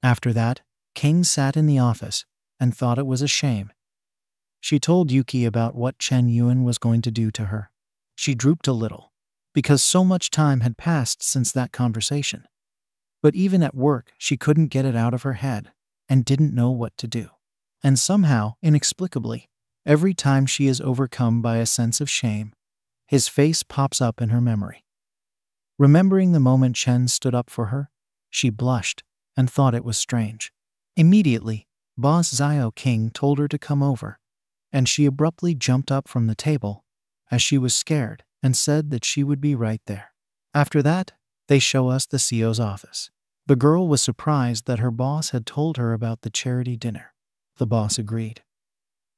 After that, King sat in the office and thought it was a shame. She told Yuki about what Chen Yuan was going to do to her. She drooped a little, because so much time had passed since that conversation. But even at work, she couldn't get it out of her head and didn't know what to do. And somehow, inexplicably, every time she is overcome by a sense of shame, his face pops up in her memory. Remembering the moment Chen stood up for her, she blushed and thought it was strange. Immediately, Boss Xiao King told her to come over, and she abruptly jumped up from the table as she was scared and said that she would be right there. After that, they show us the CEO's office. The girl was surprised that her boss had told her about the charity dinner. The boss agreed.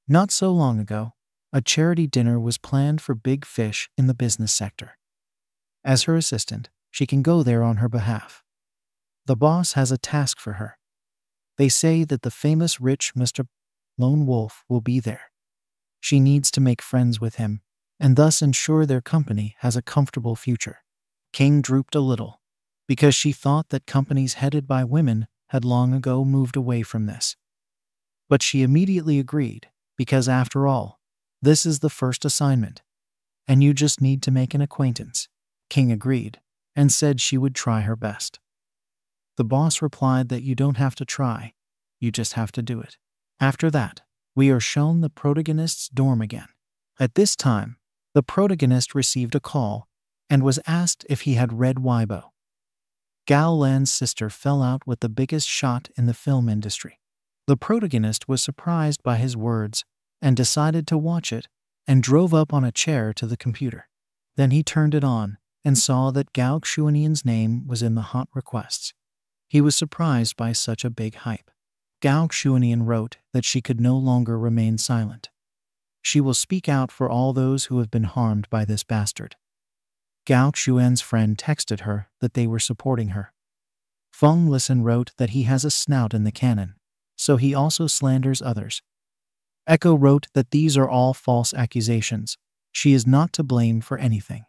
Not so long ago, a charity dinner was planned for big fish in the business sector. As her assistant, she can go there on her behalf. The boss has a task for her. They say that the famous rich Mr. Lone Wolf will be there. She needs to make friends with him and thus ensure their company has a comfortable future. King drooped a little, because she thought that companies headed by women had long ago moved away from this. But she immediately agreed, because after all, this is the first assignment, and you just need to make an acquaintance. King agreed, and said she would try her best. The boss replied that you don't have to try, you just have to do it. After that, we are shown the protagonist's dorm again. At this time, the protagonist received a call and was asked if he had read Weibo. Gao Lan's sister fell out with the biggest shot in the film industry. The protagonist was surprised by his words and decided to watch it and drove up on a chair to the computer. Then he turned it on and saw that Gao Xuanian's name was in the hot requests. He was surprised by such a big hype. Gao Xuanian wrote that she could no longer remain silent. She will speak out for all those who have been harmed by this bastard. Gao Xuan's friend texted her that they were supporting her. Feng Listen wrote that he has a snout in the canon, so he also slanders others. Echo wrote that these are all false accusations. She is not to blame for anything.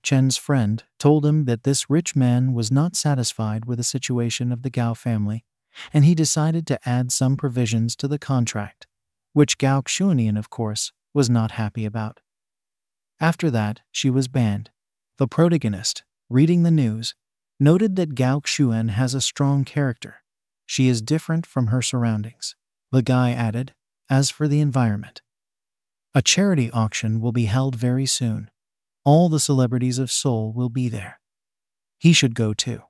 Chen's friend told him that this rich man was not satisfied with the situation of the Gao family, and he decided to add some provisions to the contract, which Gao Xuanian, of course, was not happy about. After that, she was banned. The protagonist, reading the news, noted that Gao Xuan has a strong character. She is different from her surroundings. The guy added, as for the environment, a charity auction will be held very soon. All the celebrities of Seoul will be there. He should go too.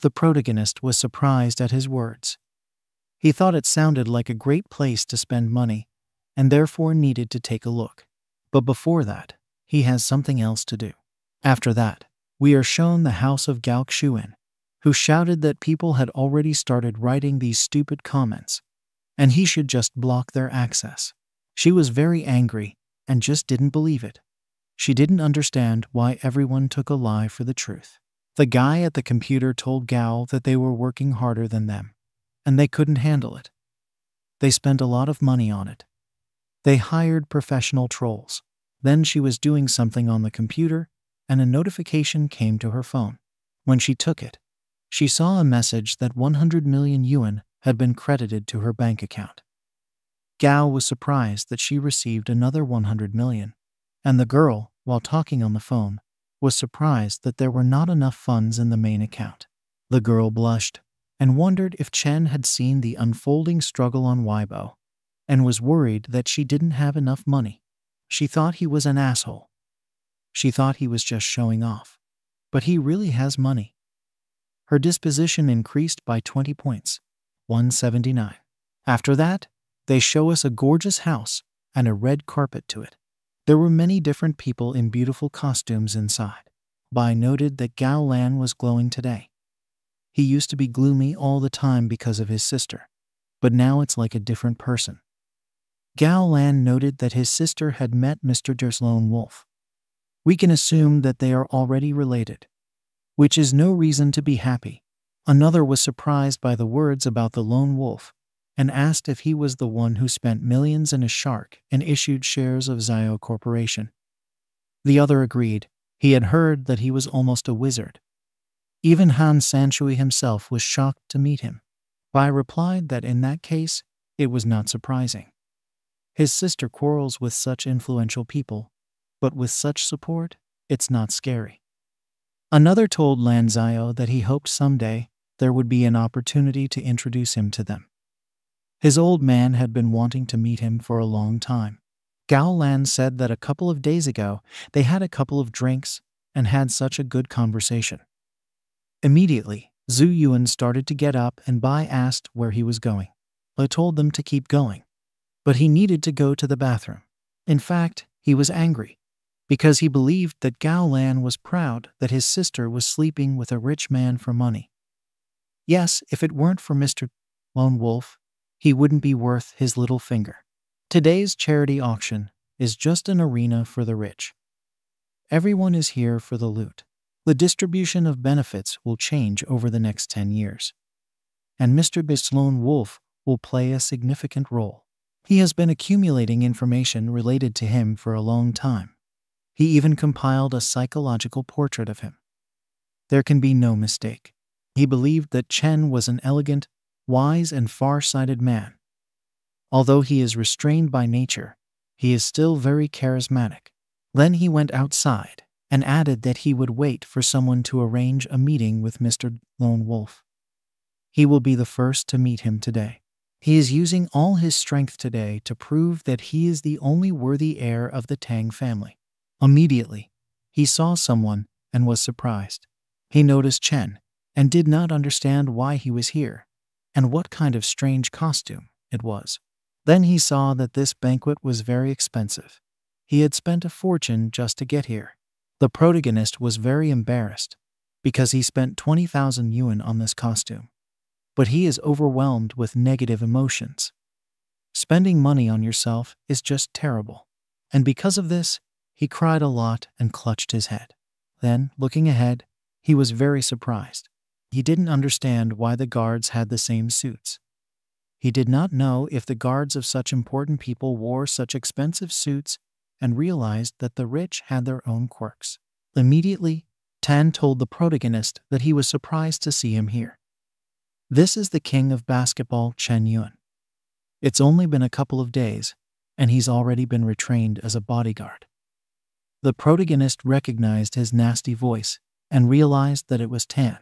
The protagonist was surprised at his words. He thought it sounded like a great place to spend money, and therefore needed to take a look. But before that, he has something else to do. After that, we are shown the house of Gao Xuan, who shouted that people had already started writing these stupid comments, and he should just block their access. She was very angry and just didn't believe it. She didn't understand why everyone took a lie for the truth. The guy at the computer told Gao that they were working harder than them, and they couldn't handle it. They spent a lot of money on it. They hired professional trolls. Then she was doing something on the computer, and a notification came to her phone. When she took it, she saw a message that 100 million yuan had been credited to her bank account. Gao was surprised that she received another 100 million, and the girl, while talking on the phone, was surprised that there were not enough funds in the main account. The girl blushed and wondered if Chen had seen the unfolding struggle on Weibo and was worried that she didn't have enough money. She thought he was an asshole. She thought he was just showing off. But he really has money. Her disposition increased by 20 points, 179. After that, they show us a gorgeous house and a red carpet to it. There were many different people in beautiful costumes inside. Bai noted that Gao Lan was glowing today. He used to be gloomy all the time because of his sister, but now it's like a different person. Gao Lan noted that his sister had met Mr. Der's lone wolf. We can assume that they are already related, which is no reason to be happy. Another was surprised by the words about the lone wolf and asked if he was the one who spent millions in a shark and issued shares of Zio Corporation. The other agreed. He had heard that he was almost a wizard. Even Han Sanshui himself was shocked to meet him. Bai replied that in that case, it was not surprising. His sister quarrels with such influential people, but with such support, it's not scary. Another told Lan Ziao that he hoped someday there would be an opportunity to introduce him to them. His old man had been wanting to meet him for a long time. Gao Lan said that a couple of days ago they had a couple of drinks and had such a good conversation. Immediately, Zhu Yuan started to get up and Bai asked where he was going. He told them to keep going, but he needed to go to the bathroom. In fact, he was angry because he believed that Gao Lan was proud that his sister was sleeping with a rich man for money. Yes, if it weren't for Mr. Lone Wolf, he wouldn't be worth his little finger. Today's charity auction is just an arena for the rich. Everyone is here for the loot. The distribution of benefits will change over the next 10 years. And Mr. Lone Wolf will play a significant role. He has been accumulating information related to him for a long time. He even compiled a psychological portrait of him. There can be no mistake. He believed that Chen was an elegant, wise, and far-sighted man. Although he is restrained by nature, he is still very charismatic. Then he went outside and added that he would wait for someone to arrange a meeting with Mr. Lone Wolf. He will be the first to meet him today. He is using all his strength today to prove that he is the only worthy heir of the Tang family. Immediately, he saw someone and was surprised. He noticed Chen and did not understand why he was here and what kind of strange costume it was. Then he saw that this banquet was very expensive. He had spent a fortune just to get here. The protagonist was very embarrassed because he spent 20,000 yuan on this costume. But he is overwhelmed with negative emotions. Spending money on yourself is just terrible. And because of this, he cried a lot and clutched his head. Then, looking ahead, he was very surprised. He didn't understand why the guards had the same suits. He did not know if the guards of such important people wore such expensive suits and realized that the rich had their own quirks. Immediately, Tan told the protagonist that he was surprised to see him here. This is the king of basketball, Chen Yuan. It's only been a couple of days, and he's already been retrained as a bodyguard. The protagonist recognized his nasty voice and realized that it was Tan.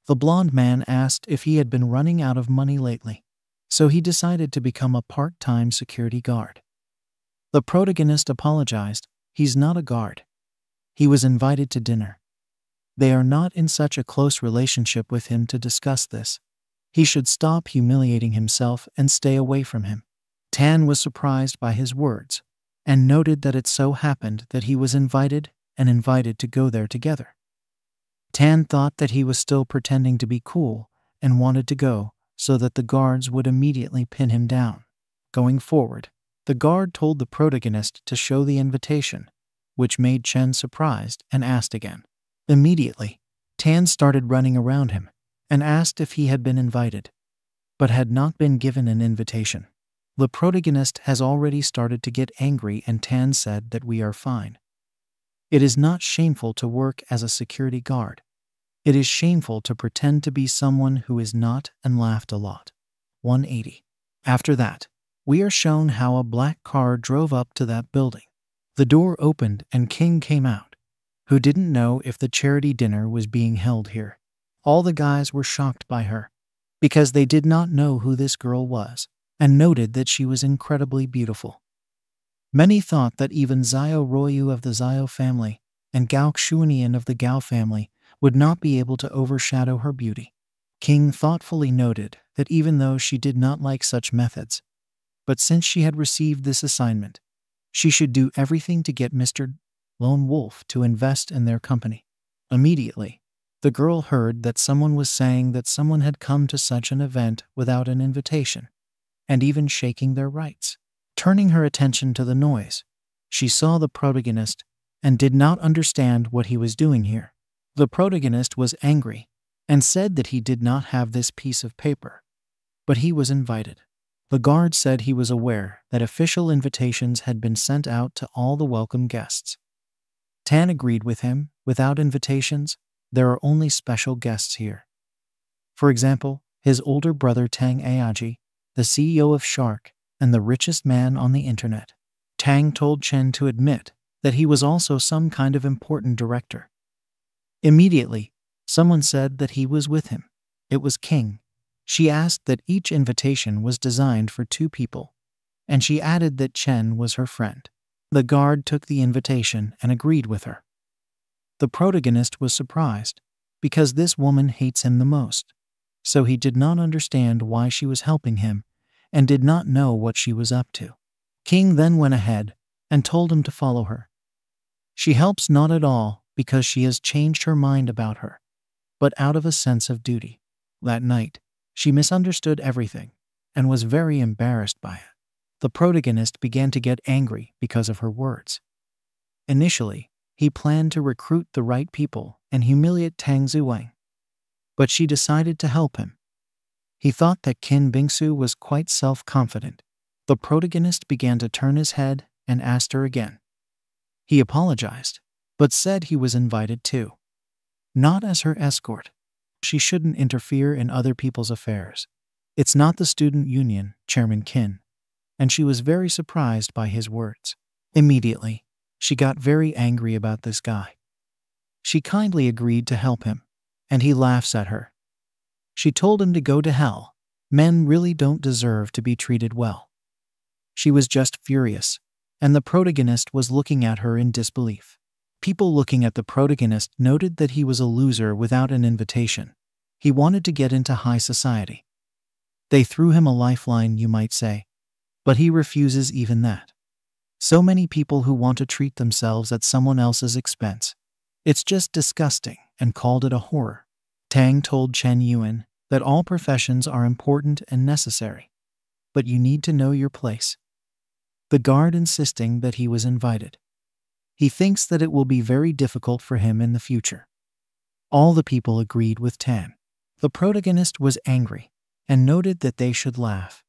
The blonde man asked if he had been running out of money lately, so he decided to become a part-time security guard. The protagonist apologized. He's not a guard. He was invited to dinner. They are not in such a close relationship with him to discuss this. He should stop humiliating himself and stay away from him. Tan was surprised by his words and noted that it so happened that he was invited to go there together. Tan thought that he was still pretending to be cool and wanted to go so that the guards would immediately pin him down. Going forward, the guard told the protagonist to show the invitation, which made Chen surprised and asked again. Immediately, Tan started running around him and asked if he had been invited, but had not been given an invitation. The protagonist has already started to get angry and Tan said that we are fine. It is not shameful to work as a security guard. It is shameful to pretend to be someone who is not, and laughed a lot. 180. After that, we are shown how a black car drove up to that building. The door opened and King came out, who didn't know if the charity dinner was being held here. All the guys were shocked by her because they did not know who this girl was and noted that she was incredibly beautiful. Many thought that even Xiao Ruoyu of the Xiao family and Gao Xuanian of the Gao family would not be able to overshadow her beauty. King thoughtfully noted that even though she did not like such methods, but since she had received this assignment, she should do everything to get Mr. Lone Wolf to invest in their company. Immediately, the girl heard that someone was saying that someone had come to such an event without an invitation, and even shaking their rights. Turning her attention to the noise, she saw the protagonist and did not understand what he was doing here. The protagonist was angry and said that he did not have this piece of paper, but he was invited. The guard said he was aware that official invitations had been sent out to all the welcome guests. Tan agreed with him. Without invitations, there are only special guests here. For example, his older brother Tang Aoji, the CEO of Shark and the richest man on the internet. Tang told Chen to admit that he was also some kind of important director. Immediately, someone said that he was with him. It was King. She asked that each invitation was designed for 2 people, and she added that Chen was her friend. The guard took the invitation and agreed with her. The protagonist was surprised, because this woman hates him the most, so he did not understand why she was helping him and did not know what she was up to. King then went ahead and told him to follow her. She helps not at all because she has changed her mind about her, but out of a sense of duty. That night, she misunderstood everything and was very embarrassed by it. The protagonist began to get angry because of her words. Initially, he planned to recruit the right people and humiliate Tang Zuwang, but she decided to help him. He thought that Qin Bingsu was quite self-confident. The protagonist began to turn his head and asked her again. He apologized, but said he was invited too. Not as her escort. She shouldn't interfere in other people's affairs. It's not the student union, Chairman Qin. And she was very surprised by his words. Immediately, she got very angry about this guy. She kindly agreed to help him, and he laughs at her. She told him to go to hell. Men really don't deserve to be treated well. She was just furious, and the protagonist was looking at her in disbelief. People looking at the protagonist noted that he was a loser without an invitation. He wanted to get into high society. They threw him a lifeline, you might say, but he refuses even that. So many people who want to treat themselves at someone else's expense. It's just disgusting, and called it a horror. Tang told Chen Yuan that all professions are important and necessary, but you need to know your place. The guard insisting that he was invited. He thinks that it will be very difficult for him in the future. All the people agreed with Tan. The protagonist was angry and noted that they should laugh,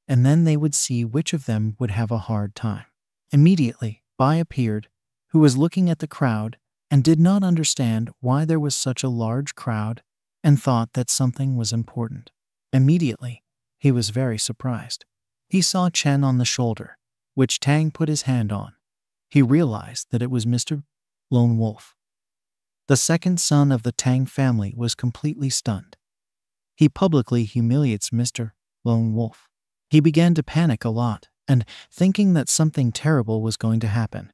and then they would see which of them would have a hard time. Immediately, Bai appeared, who was looking at the crowd and did not understand why there was such a large crowd and thought that something was important. Immediately, he was very surprised. He saw Chen on the shoulder, which Tang put his hand on. He realized that it was Mr. Lone Wolf. The second son of the Tang family was completely stunned. He publicly humiliates Mr. Lone Wolf. He began to panic a lot and, thinking that something terrible was going to happen,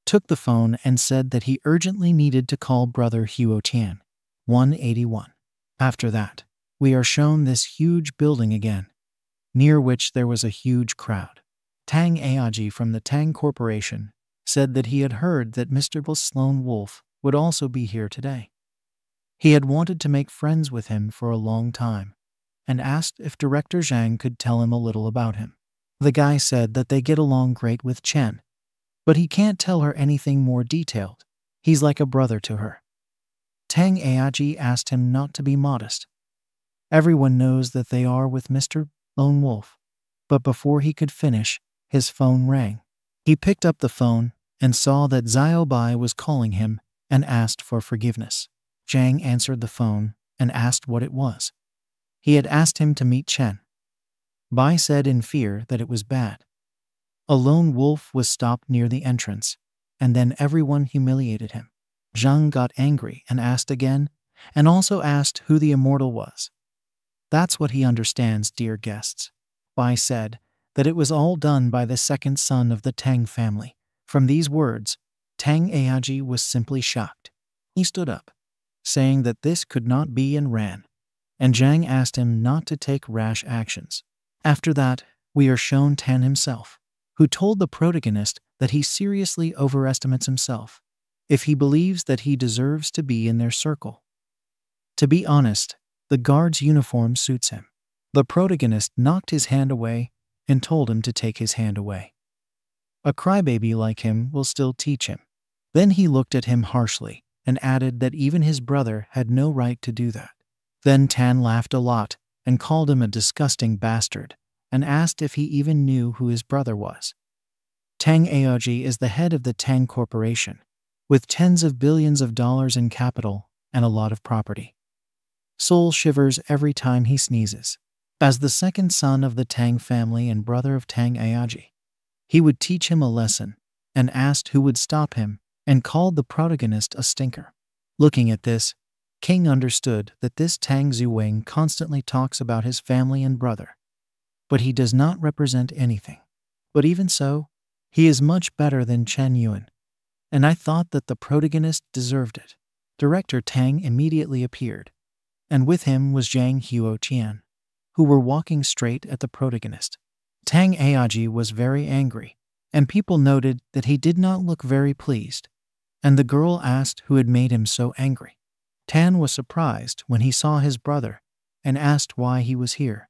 took the phone and said that he urgently needed to call brother Huo Tian. 181. After that, we are shown this huge building again, near which there was a huge crowd. Tang Aoji from the Tang Corporation said that he had heard that Mr. Lone Wolf would also be here today. He had wanted to make friends with him for a long time and asked if Director Zhang could tell him a little about him. The guy said that they get along great with Chen, but he can't tell her anything more detailed. He's like a brother to her. Tang Aoji asked him not to be modest. Everyone knows that they are with Mr. Lone Wolf, but before he could finish, his phone rang. He picked up the phone and saw that Xiao Bai was calling him and asked for forgiveness. Zhang answered the phone and asked what it was. He had asked him to meet Chen. Bai said in fear that it was bad. A lone wolf was stopped near the entrance, and then everyone humiliated him. Zhang got angry and asked again, and also asked who the immortal was. That's what he understands, dear guests. Bai said that it was all done by the second son of the Tang family. From these words, Tang Aoji was simply shocked. He stood up, saying that this could not be, and ran, and Zhang asked him not to take rash actions. After that, we are shown Tan himself, who told the protagonist that he seriously overestimates himself if he believes that he deserves to be in their circle. To be honest, the guard's uniform suits him. The protagonist knocked his hand away and told him to take his hand away. A crybaby like him will still teach him. Then he looked at him harshly and added that even his brother had no right to do that. Then Tan laughed a lot and called him a disgusting bastard and asked if he even knew who his brother was. Tang Aoji is the head of the Tang Corporation, with tens of billions of dollars in capital and a lot of property. Soul shivers every time he sneezes. As the second son of the Tang family and brother of Tang Ayaji, he would teach him a lesson and asked who would stop him and called the protagonist a stinker. Looking at this, King understood that this Tang Zuwing constantly talks about his family and brother, but he does not represent anything. But even so, he is much better than Chen Yuan, and I thought that the protagonist deserved it. Director Tang immediately appeared, and with him was Zhang Huotian, who were walking straight at the protagonist. Tang Ayaji was very angry, and people noted that he did not look very pleased, and the girl asked who had made him so angry. Tan was surprised when he saw his brother and asked why he was here,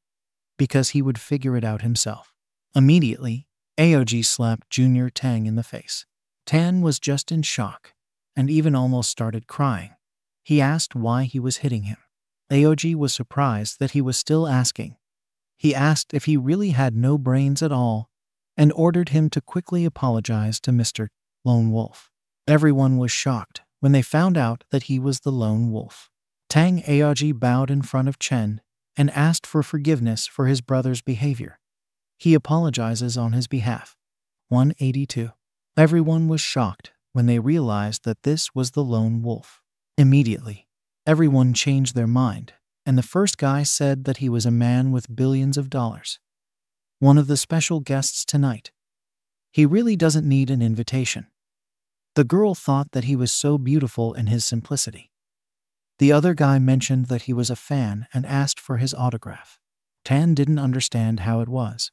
because he would figure it out himself. Immediately, Aoji slapped Junior Tang in the face. Tan was just in shock and even almost started crying. He asked why he was hitting him. Aoji was surprised that he was still asking. He asked if he really had no brains at all and ordered him to quickly apologize to Mr. Lone Wolf. Everyone was shocked when they found out that he was the Lone Wolf. Tang Aoji bowed in front of Chen and asked for forgiveness for his brother's behavior. He apologizes on his behalf. 182. Everyone was shocked when they realized that this was the Lone Wolf. Immediately, everyone changed their mind, and the first guy said that he was a man with billions of dollars. One of the special guests tonight. He really doesn't need an invitation. The girl thought that he was so beautiful in his simplicity. The other guy mentioned that he was a fan and asked for his autograph. Tan didn't understand how it was.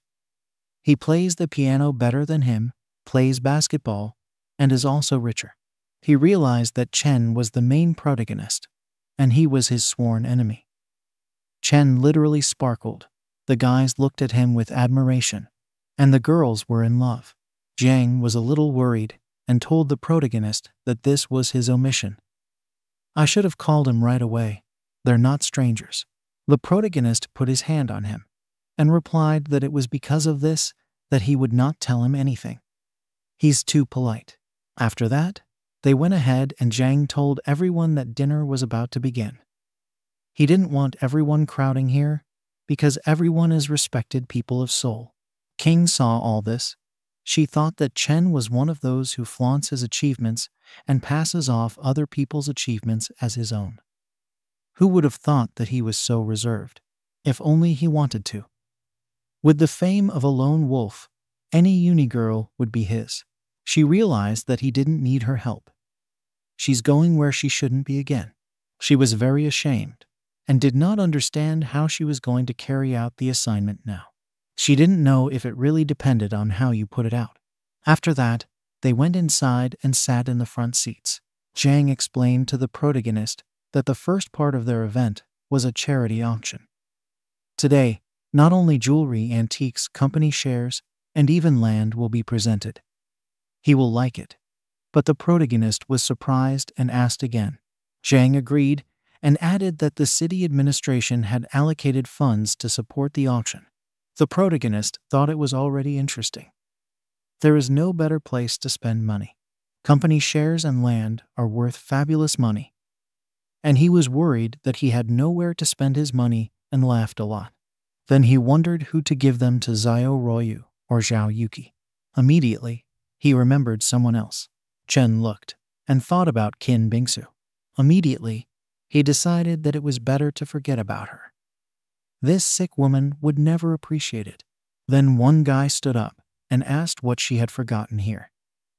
He plays the piano better than him, plays basketball, and is also richer. He realized that Chen was the main protagonist, and he was his sworn enemy. Chen literally sparkled. The guys looked at him with admiration, and the girls were in love. Zhang was a little worried and told the protagonist that this was his omission. I should have called him right away. They're not strangers. The protagonist put his hand on him and replied that it was because of this that he would not tell him anything. He's too polite. After that, they went ahead and Zhang told everyone that dinner was about to begin. He didn't want everyone crowding here because everyone is respected people of Seoul. King saw all this. She thought that Chen was one of those who flaunts his achievements and passes off other people's achievements as his own. Who would have thought that he was so reserved? If only he wanted to. With the fame of a lone wolf, any uni girl would be his. She realized that he didn't need her help. She's going where she shouldn't be again. She was very ashamed and did not understand how she was going to carry out the assignment now. She didn't know if it really depended on how you put it out. After that, they went inside and sat in the front seats. Zhang explained to the protagonist that the first part of their event was a charity auction. Today, not only jewelry, antiques, company shares, and even land will be presented. He will like it. But the protagonist was surprised and asked again. Zhang agreed and added that the city administration had allocated funds to support the auction. The protagonist thought it was already interesting. There is no better place to spend money. Company shares and land are worth fabulous money. And he was worried that he had nowhere to spend his money and laughed a lot. Then he wondered who to give them to, Zhao Royu or Zhao Yuki. Immediately, he remembered someone else. Chen looked and thought about Qin Bingsu. Immediately, he decided that it was better to forget about her. This sick woman would never appreciate it. Then one guy stood up and asked what she had forgotten here,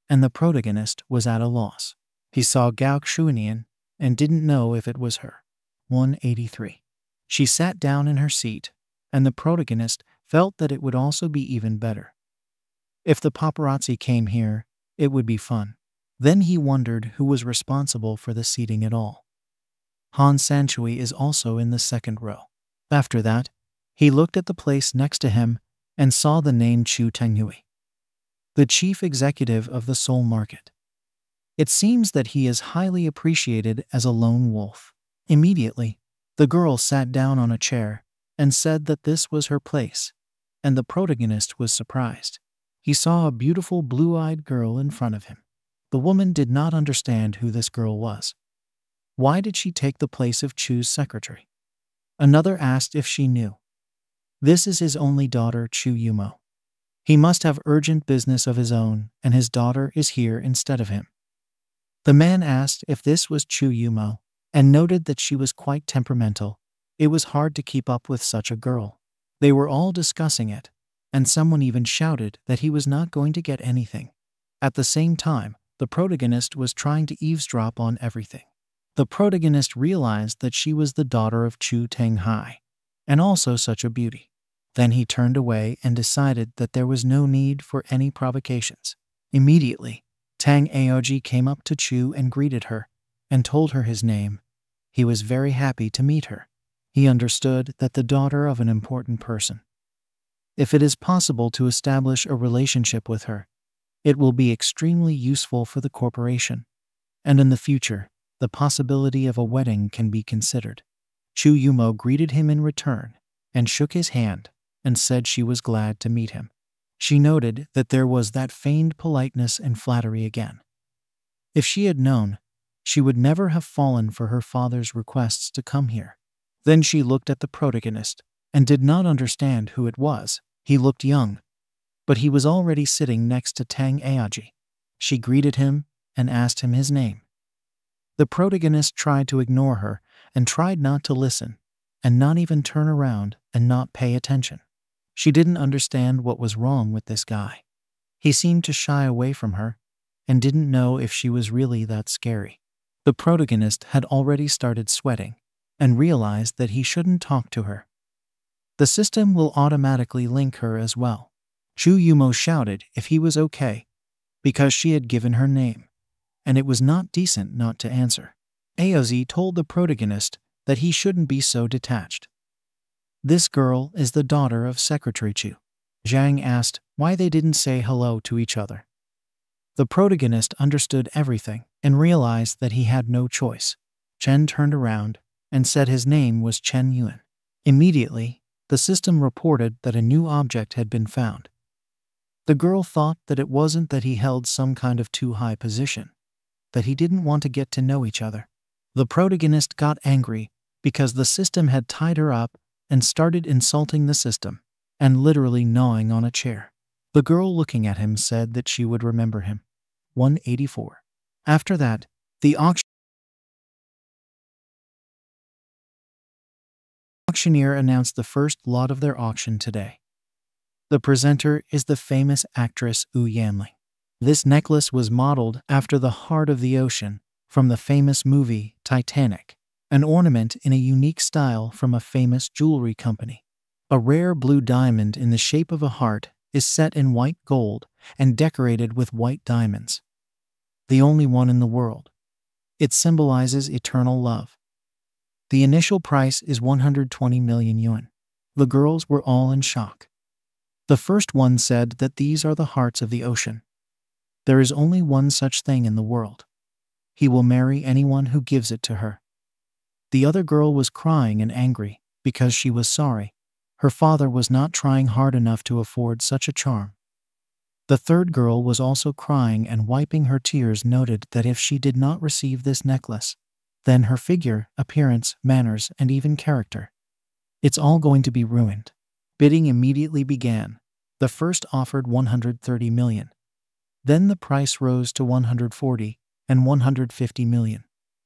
and the protagonist was at a loss. He saw Gao Xuanian and didn't know if it was her. 183. She sat down in her seat, and the protagonist felt that it would also be even better. If the paparazzi came here, it would be fun. Then he wondered who was responsible for the seating at all. Han Sanchui is also in the second row. After that, he looked at the place next to him and saw the name Chu Tenghui, the chief executive of the Seoul market. It seems that he is highly appreciated as a lone wolf. Immediately, the girl sat down on a chair and said that this was her place, and the protagonist was surprised. He saw a beautiful blue-eyed girl in front of him. The woman did not understand who this girl was. Why did she take the place of Chu's secretary? Another asked if she knew. This is his only daughter, Chu Yumo. He must have urgent business of his own, and his daughter is here instead of him. The man asked if this was Chu Yumo, and noted that she was quite temperamental. It was hard to keep up with such a girl. They were all discussing it, and someone even shouted that he was not going to get anything. At the same time, the protagonist was trying to eavesdrop on everything. The protagonist realized that she was the daughter of Chu Tenghai, and also such a beauty. Then he turned away and decided that there was no need for any provocations. Immediately, Tang Aoji came up to Chu and greeted her, and told her his name. He was very happy to meet her. He understood that the daughter of an important person. If it is possible to establish a relationship with her, it will be extremely useful for the corporation, and in the future, the possibility of a wedding can be considered. Chu Yumo greeted him in return, and shook his hand, and said she was glad to meet him. She noted that there was that feigned politeness and flattery again. If she had known, she would never have fallen for her father's requests to come here. Then she looked at the protagonist, and did not understand who it was. He looked young, but he was already sitting next to Tang Aoji. She greeted him, and asked him his name. The protagonist tried to ignore her, and tried not to listen, and not even turn around and not pay attention. She didn't understand what was wrong with this guy. He seemed to shy away from her, and didn't know if she was really that scary. The protagonist had already started sweating, and realized that he shouldn't talk to her. The system will automatically link her as well. Chu Yumo shouted if he was okay, because she had given her name, and it was not decent not to answer. Aozi told the protagonist that he shouldn't be so detached. This girl is the daughter of Secretary Chu. Zhang asked why they didn't say hello to each other. The protagonist understood everything and realized that he had no choice. Chen turned around and said his name was Chen Yuan. Immediately, the system reported that a new object had been found. The girl thought that it wasn't that he held some kind of too high position, that he didn't want to get to know each other. The protagonist got angry because the system had tied her up and started insulting the system, and literally gnawing on a chair. The girl looking at him said that she would remember him. 184. After that, the auctioneer announced the first lot of their auction today. The presenter is the famous actress Wu Yanling. This necklace was modeled after the heart of the ocean from the famous movie Titanic, an ornament in a unique style from a famous jewelry company. A rare blue diamond in the shape of a heart is set in white gold and decorated with white diamonds. The only one in the world. It symbolizes eternal love. The initial price is 120 million yuan. The girls were all in shock. The first one said that these are the hearts of the ocean. There is only one such thing in the world. He will marry anyone who gives it to her. The other girl was crying and angry because she was sorry. Her father was not trying hard enough to afford such a charm. The third girl was also crying and wiping her tears, noted that if she did not receive this necklace, then her figure, appearance, manners, and even character, it's all going to be ruined. Bidding immediately began. The first offered 130 million. Then the price rose to 140 and 150 million.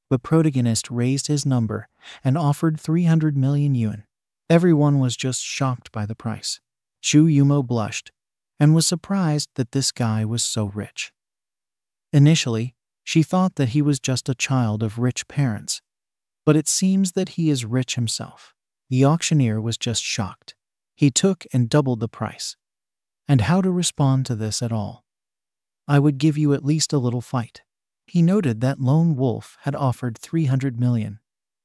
The protagonist raised his number and offered 300 million yuan. Everyone was just shocked by the price. Chu Yumo blushed and was surprised that this guy was so rich. Initially, she thought that he was just a child of rich parents, but it seems that he is rich himself. The auctioneer was just shocked. He took and doubled the price. And how to respond to this at all? I would give you at least a little fight. He noted that Lone Wolf had offered 300 million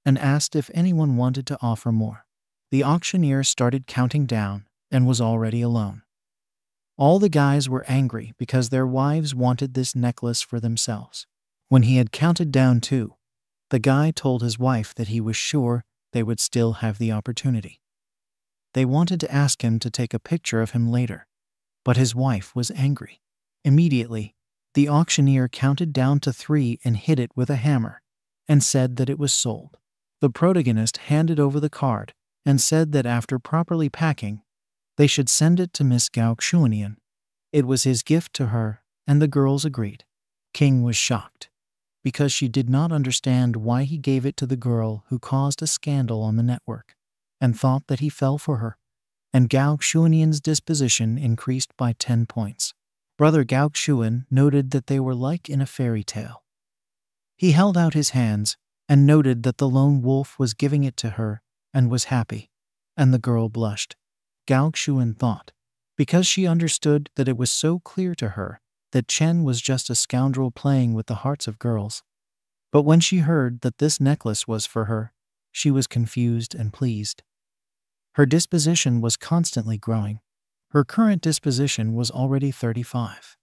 and asked if anyone wanted to offer more. The auctioneer started counting down and was already alone. All the guys were angry because their wives wanted this necklace for themselves. When he had counted down 2, the guy told his wife that he was sure they would still have the opportunity. They wanted to ask him to take a picture of him later, but his wife was angry. Immediately, the auctioneer counted down to 3 and hit it with a hammer, and said that it was sold. The protagonist handed over the card and said that after properly packing, they should send it to Miss Gao Xuanian. It was his gift to her, and the girls agreed. King was shocked, because she did not understand why he gave it to the girl who caused a scandal on the network, and thought that he fell for her, and Gao Xuanian's disposition increased by 10 points. Brother Gao Xuan noted that they were like in a fairy tale. He held out his hands and noted that the lone wolf was giving it to her and was happy, and the girl blushed. Gao Xuan thought, because she understood that it was so clear to her that Chen was just a scoundrel playing with the hearts of girls. But when she heard that this necklace was for her, she was confused and pleased. Her disposition was constantly growing. Her current disposition was already 35.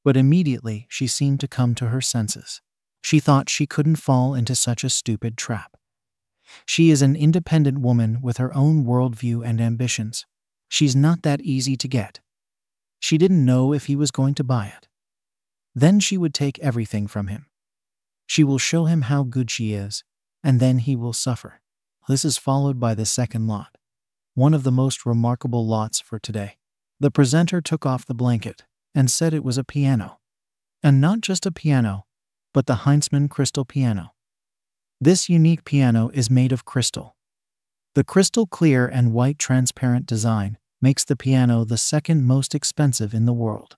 But immediately she seemed to come to her senses. She thought she couldn't fall into such a stupid trap. She is an independent woman with her own worldview and ambitions. She's not that easy to get. She didn't know if he was going to buy it. Then she would take everything from him. She will show him how good she is, and then he will suffer. This is followed by the second lot, one of the most remarkable lots for today. The presenter took off the blanket and said it was a piano. And not just a piano, but the Heinzmann crystal piano. This unique piano is made of crystal. The crystal clear and white transparent design makes the piano the second most expensive in the world.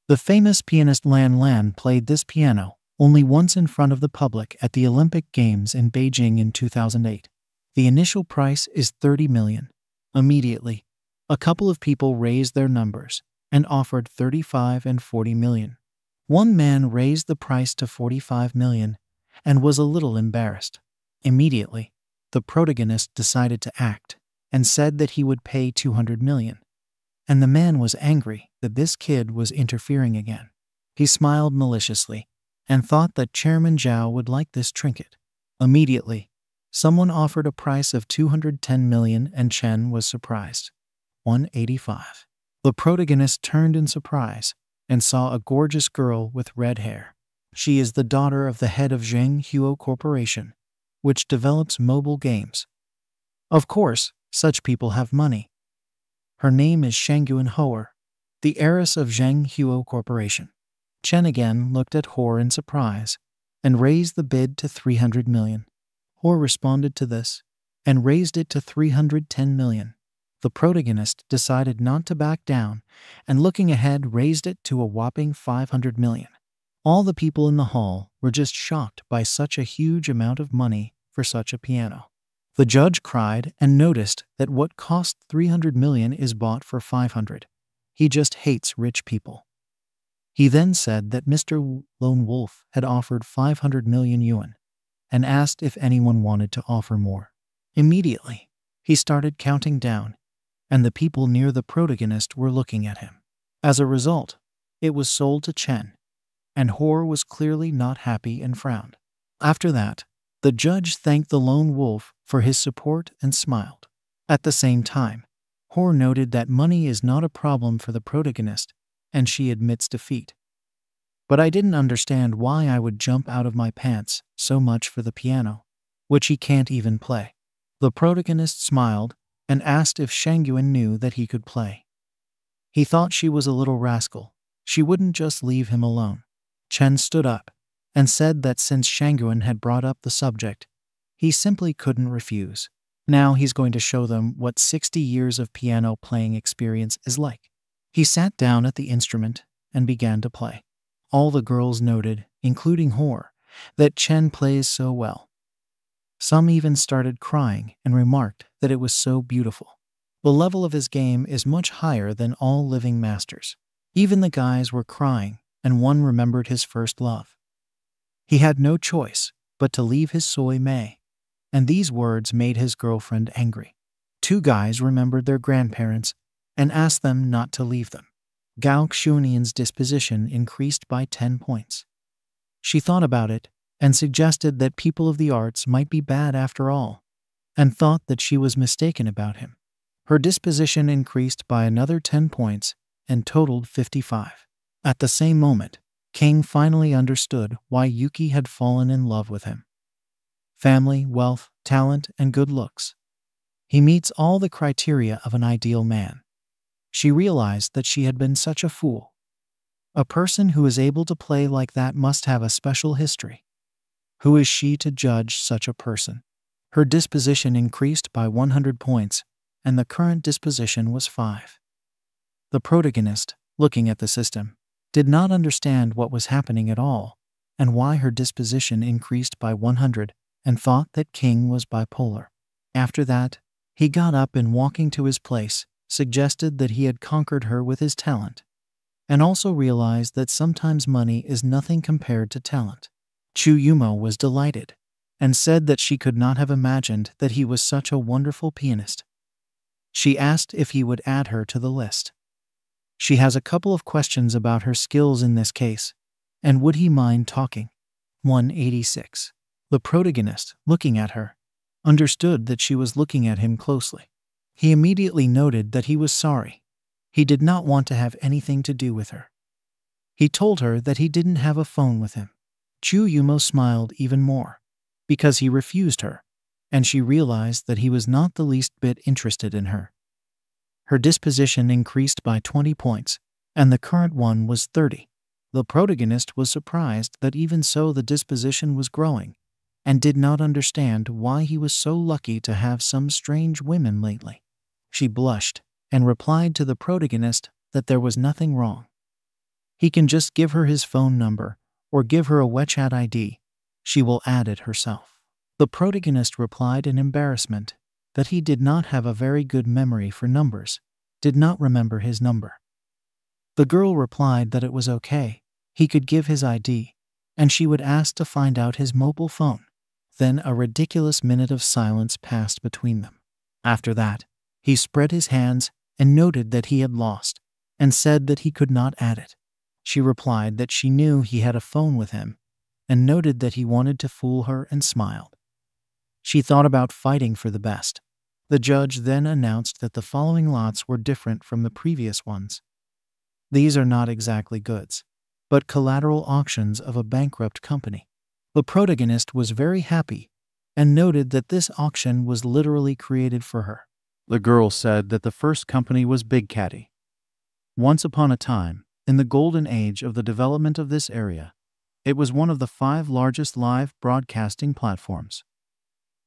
The famous pianist Lan Lan played this piano only once in front of the public at the Olympic Games in Beijing in 2008. The initial price is 30 million. Immediately, a couple of people raised their numbers and offered 35 and 40 million. One man raised the price to 45 million and was a little embarrassed. Immediately, the protagonist decided to act and said that he would pay 200 million. And the man was angry that this kid was interfering again. He smiled maliciously and thought that Chairman Zhao would like this trinket. Immediately, someone offered a price of 210 million and Chen was surprised. 185. The protagonist turned in surprise and saw a gorgeous girl with red hair. She is the daughter of the head of Zheng Huo Corporation, which develops mobile games. Of course, such people have money. Her name is Shangyuan Hoer, the heiress of Zheng Huo Corporation. Chen again looked at Hoer in surprise and raised the bid to 300 million. Hoer responded to this and raised it to 310 million. The protagonist decided not to back down and looking ahead raised it to a whopping 500 million. All the people in the hall were just shocked by such a huge amount of money for such a piano. The judge cried and noticed that what cost 300 million is bought for 500. He just hates rich people. He then said that Mr. Lone Wolf had offered 500 million yuan and asked if anyone wanted to offer more. Immediately, he started counting down, and the people near the protagonist were looking at him. As a result, it was sold to Chen, and Hoer was clearly not happy and frowned. After that, the judge thanked the lone wolf for his support and smiled. At the same time, Hoer noted that money is not a problem for the protagonist, and she admits defeat. But I didn't understand why I would jump out of my pants so much for the piano, which he can't even play. The protagonist smiled and asked if Shangyuan knew that he could play. He thought she was a little rascal. She wouldn't just leave him alone. Chen stood up and said that since Shangyuan had brought up the subject, he simply couldn't refuse. Now he's going to show them what 60 years of piano playing experience is like. He sat down at the instrument and began to play. All the girls noted, including Hoer, that Chen plays so well. Some even started crying and remarked that it was so beautiful. The level of his game is much higher than all living masters. Even the guys were crying, and one remembered his first love. He had no choice but to leave his soy Mei, and these words made his girlfriend angry. Two guys remembered their grandparents and asked them not to leave them. Gao Xuanian's disposition increased by 10 points. She thought about it and suggested that people of the arts might be bad after all, and thought that she was mistaken about him. Her disposition increased by another 10 points and totaled 55. At the same moment, King finally understood why Yuki had fallen in love with him. Family, wealth, talent, and good looks. He meets all the criteria of an ideal man. She realized that she had been such a fool. A person who is able to play like that must have a special history. Who is she to judge such a person? Her disposition increased by 100 points, and the current disposition was 5. The protagonist, looking at the system, did not understand what was happening at all, and why her disposition increased by 100, and thought that King was bipolar. After that, he got up and walking to his place, suggested that he had conquered her with his talent, and also realized that sometimes money is nothing compared to talent. Chu Yumo was delighted, and said that she could not have imagined that he was such a wonderful pianist. She asked if he would add her to the list. She has a couple of questions about her skills in this case, and would he mind talking? 186. The protagonist, looking at her, understood that she was looking at him closely. He immediately noted that he was sorry. He did not want to have anything to do with her. He told her that he didn't have a phone with him. Chu Yumo smiled even more, because he refused her, and she realized that he was not the least bit interested in her. Her disposition increased by 20 points, and the current one was 30. The protagonist was surprised that even so the disposition was growing, and did not understand why he was so lucky to have some strange women lately. She blushed, and replied to the protagonist that there was nothing wrong. He can just give her his phone number, or give her a WeChat ID. She will add it herself. The protagonist replied in embarrassment that he did not have a very good memory for numbers, did not remember his number. The girl replied that it was okay, he could give his ID, and she would ask to find out his mobile phone. Then a ridiculous minute of silence passed between them. After that, he spread his hands and noted that he had lost, and said that he could not add it. She replied that she knew he had a phone with him, and noted that he wanted to fool her and smiled. She thought about fighting for the best. The judge then announced that the following lots were different from the previous ones. These are not exactly goods, but collateral auctions of a bankrupt company. The protagonist was very happy and noted that this auction was literally created for her. The girl said that the first company was Big Catty. Once upon a time, in the golden age of the development of this area, it was one of the 5 largest live broadcasting platforms.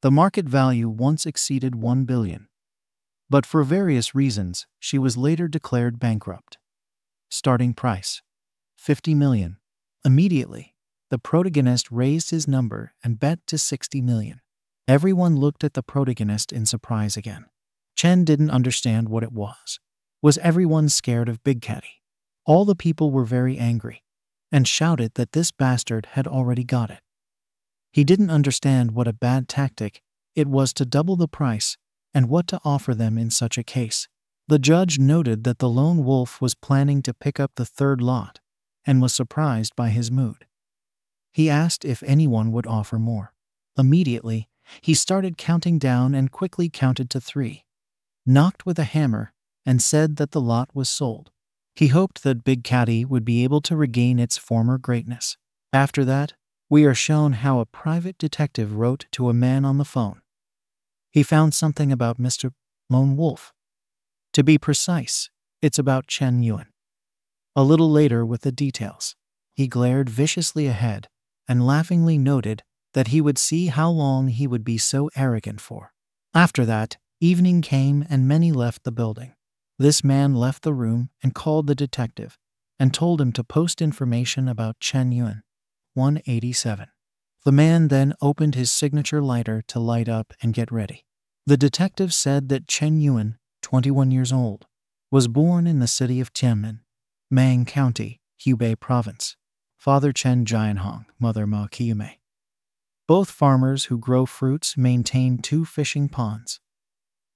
The market value once exceeded 1 billion. But for various reasons, she was later declared bankrupt. Starting price: 50 million. Immediately, the protagonist raised his number and bet to 60 million. Everyone looked at the protagonist in surprise again. Chen didn't understand what it was. Was everyone scared of Big Catty? All the people were very angry, and shouted that this bastard had already got it. He didn't understand what a bad tactic it was to double the price, and what to offer them in such a case. The judge noted that the lone wolf was planning to pick up the third lot, and was surprised by his mood. He asked if anyone would offer more. Immediately, he started counting down and quickly counted to 3. Knocked with a hammer, and said that the lot was sold. He hoped that Big Catty would be able to regain its former greatness. After that, we are shown how a private detective wrote to a man on the phone. He found something about Mr. Lone Wolf. To be precise, it's about Chen Yuan. A little later with the details, he glared viciously ahead and laughingly noted that he would see how long he would be so arrogant for. After that, evening came and many left the building. This man left the room and called the detective and told him to post information about Chen Yuan. 187. The man then opened his signature lighter to light up and get ready. The detective said that Chen Yuan, 21 years old, was born in the city of Tianmen, Mang County, Hubei Province. Father Chen Jianhong, mother Ma Qiyume. Both farmers who grow fruits maintain 2 fishing ponds.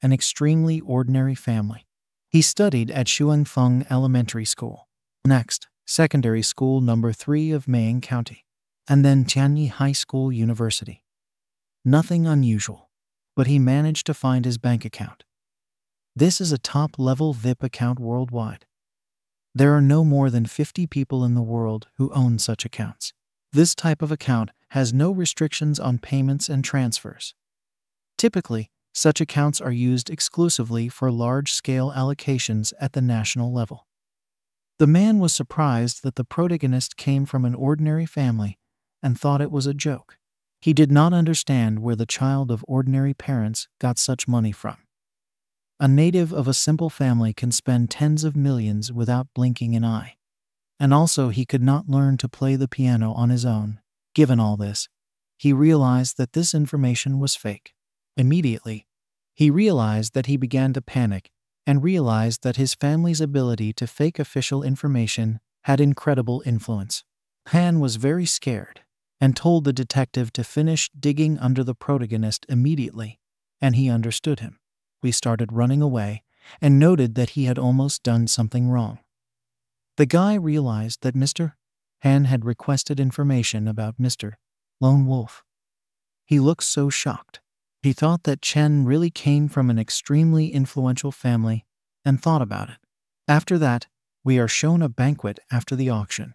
An extremely ordinary family. He studied at Shuangfeng Elementary School. Next, Secondary School number 3 of Mang County. And then Tianyi High School University. Nothing unusual, but he managed to find his bank account. This is a top-level VIP account worldwide. There are no more than 50 people in the world who own such accounts. This type of account has no restrictions on payments and transfers. Typically, Such accounts are used exclusively for large-scale allocations at the national level. The man was surprised that the protagonist came from an ordinary family and thought it was a joke. He did not understand where the child of ordinary parents got such money from. A native of a simple family can spend tens of millions without blinking an eye. And also he could not learn to play the piano on his own. Given all this, he realized that this information was fake. Immediately, he realized that he began to panic and realized that his family's ability to fake official information had incredible influence. Han was very scared and told the detective to finish digging under the protagonist immediately, and he understood him. We started running away and noted that he had almost done something wrong. The guy realized that Mr. Han had requested information about Mr. Lone Wolf. He looked so shocked. He thought that Chen really came from an extremely influential family and thought about it. After that, we are shown a banquet after the auction,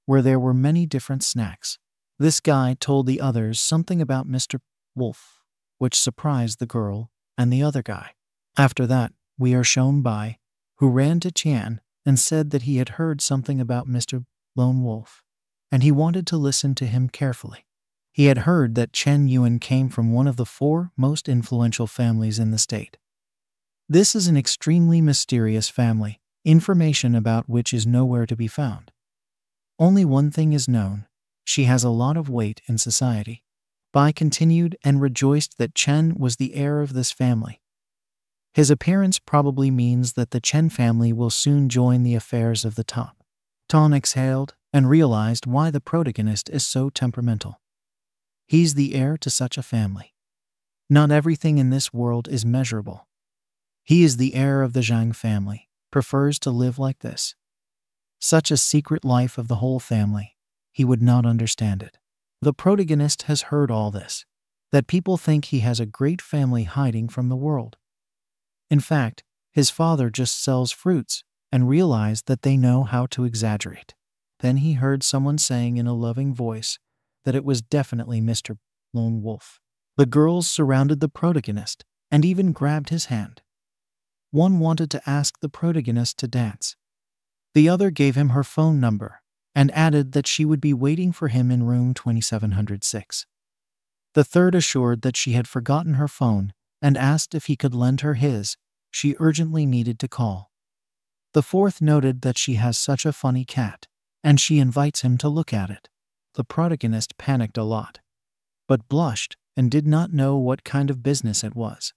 where there were many different snacks. This guy told the others something about Mr. Wolf, which surprised the girl and the other guy. After that, we are shown Bai, who ran to Tian and said that he had heard something about Mr. Lone Wolf, and he wanted to listen to him carefully. He had heard that Chen Yuan came from one of the 4 most influential families in the state. This is an extremely mysterious family, information about which is nowhere to be found. Only one thing is known: she has a lot of weight in society. Bai continued and rejoiced that Chen was the heir of this family. His appearance probably means that the Chen family will soon join the affairs of the top. Ton exhaled and realized why the protagonist is so temperamental. He's the heir to such a family. Not everything in this world is measurable. He is the heir of the Zhang family, prefers to live like this. Such a secret life of the whole family. He would not understand it. The protagonist has heard all this, that people think he has a great family hiding from the world. In fact, his father just sells fruits and realized that they know how to exaggerate. Then he heard someone saying in a loving voice that it was definitely Mr. Lone Wolf. The girls surrounded the protagonist and even grabbed his hand. One wanted to ask the protagonist to dance. The other gave him her phone number and added that she would be waiting for him in room 2706. The third assured that she had forgotten her phone and asked if he could lend her his. She urgently needed to call. The fourth noted that she has such a funny cat, and she invites him to look at it. The protagonist panicked a lot, but blushed and did not know what kind of business it was.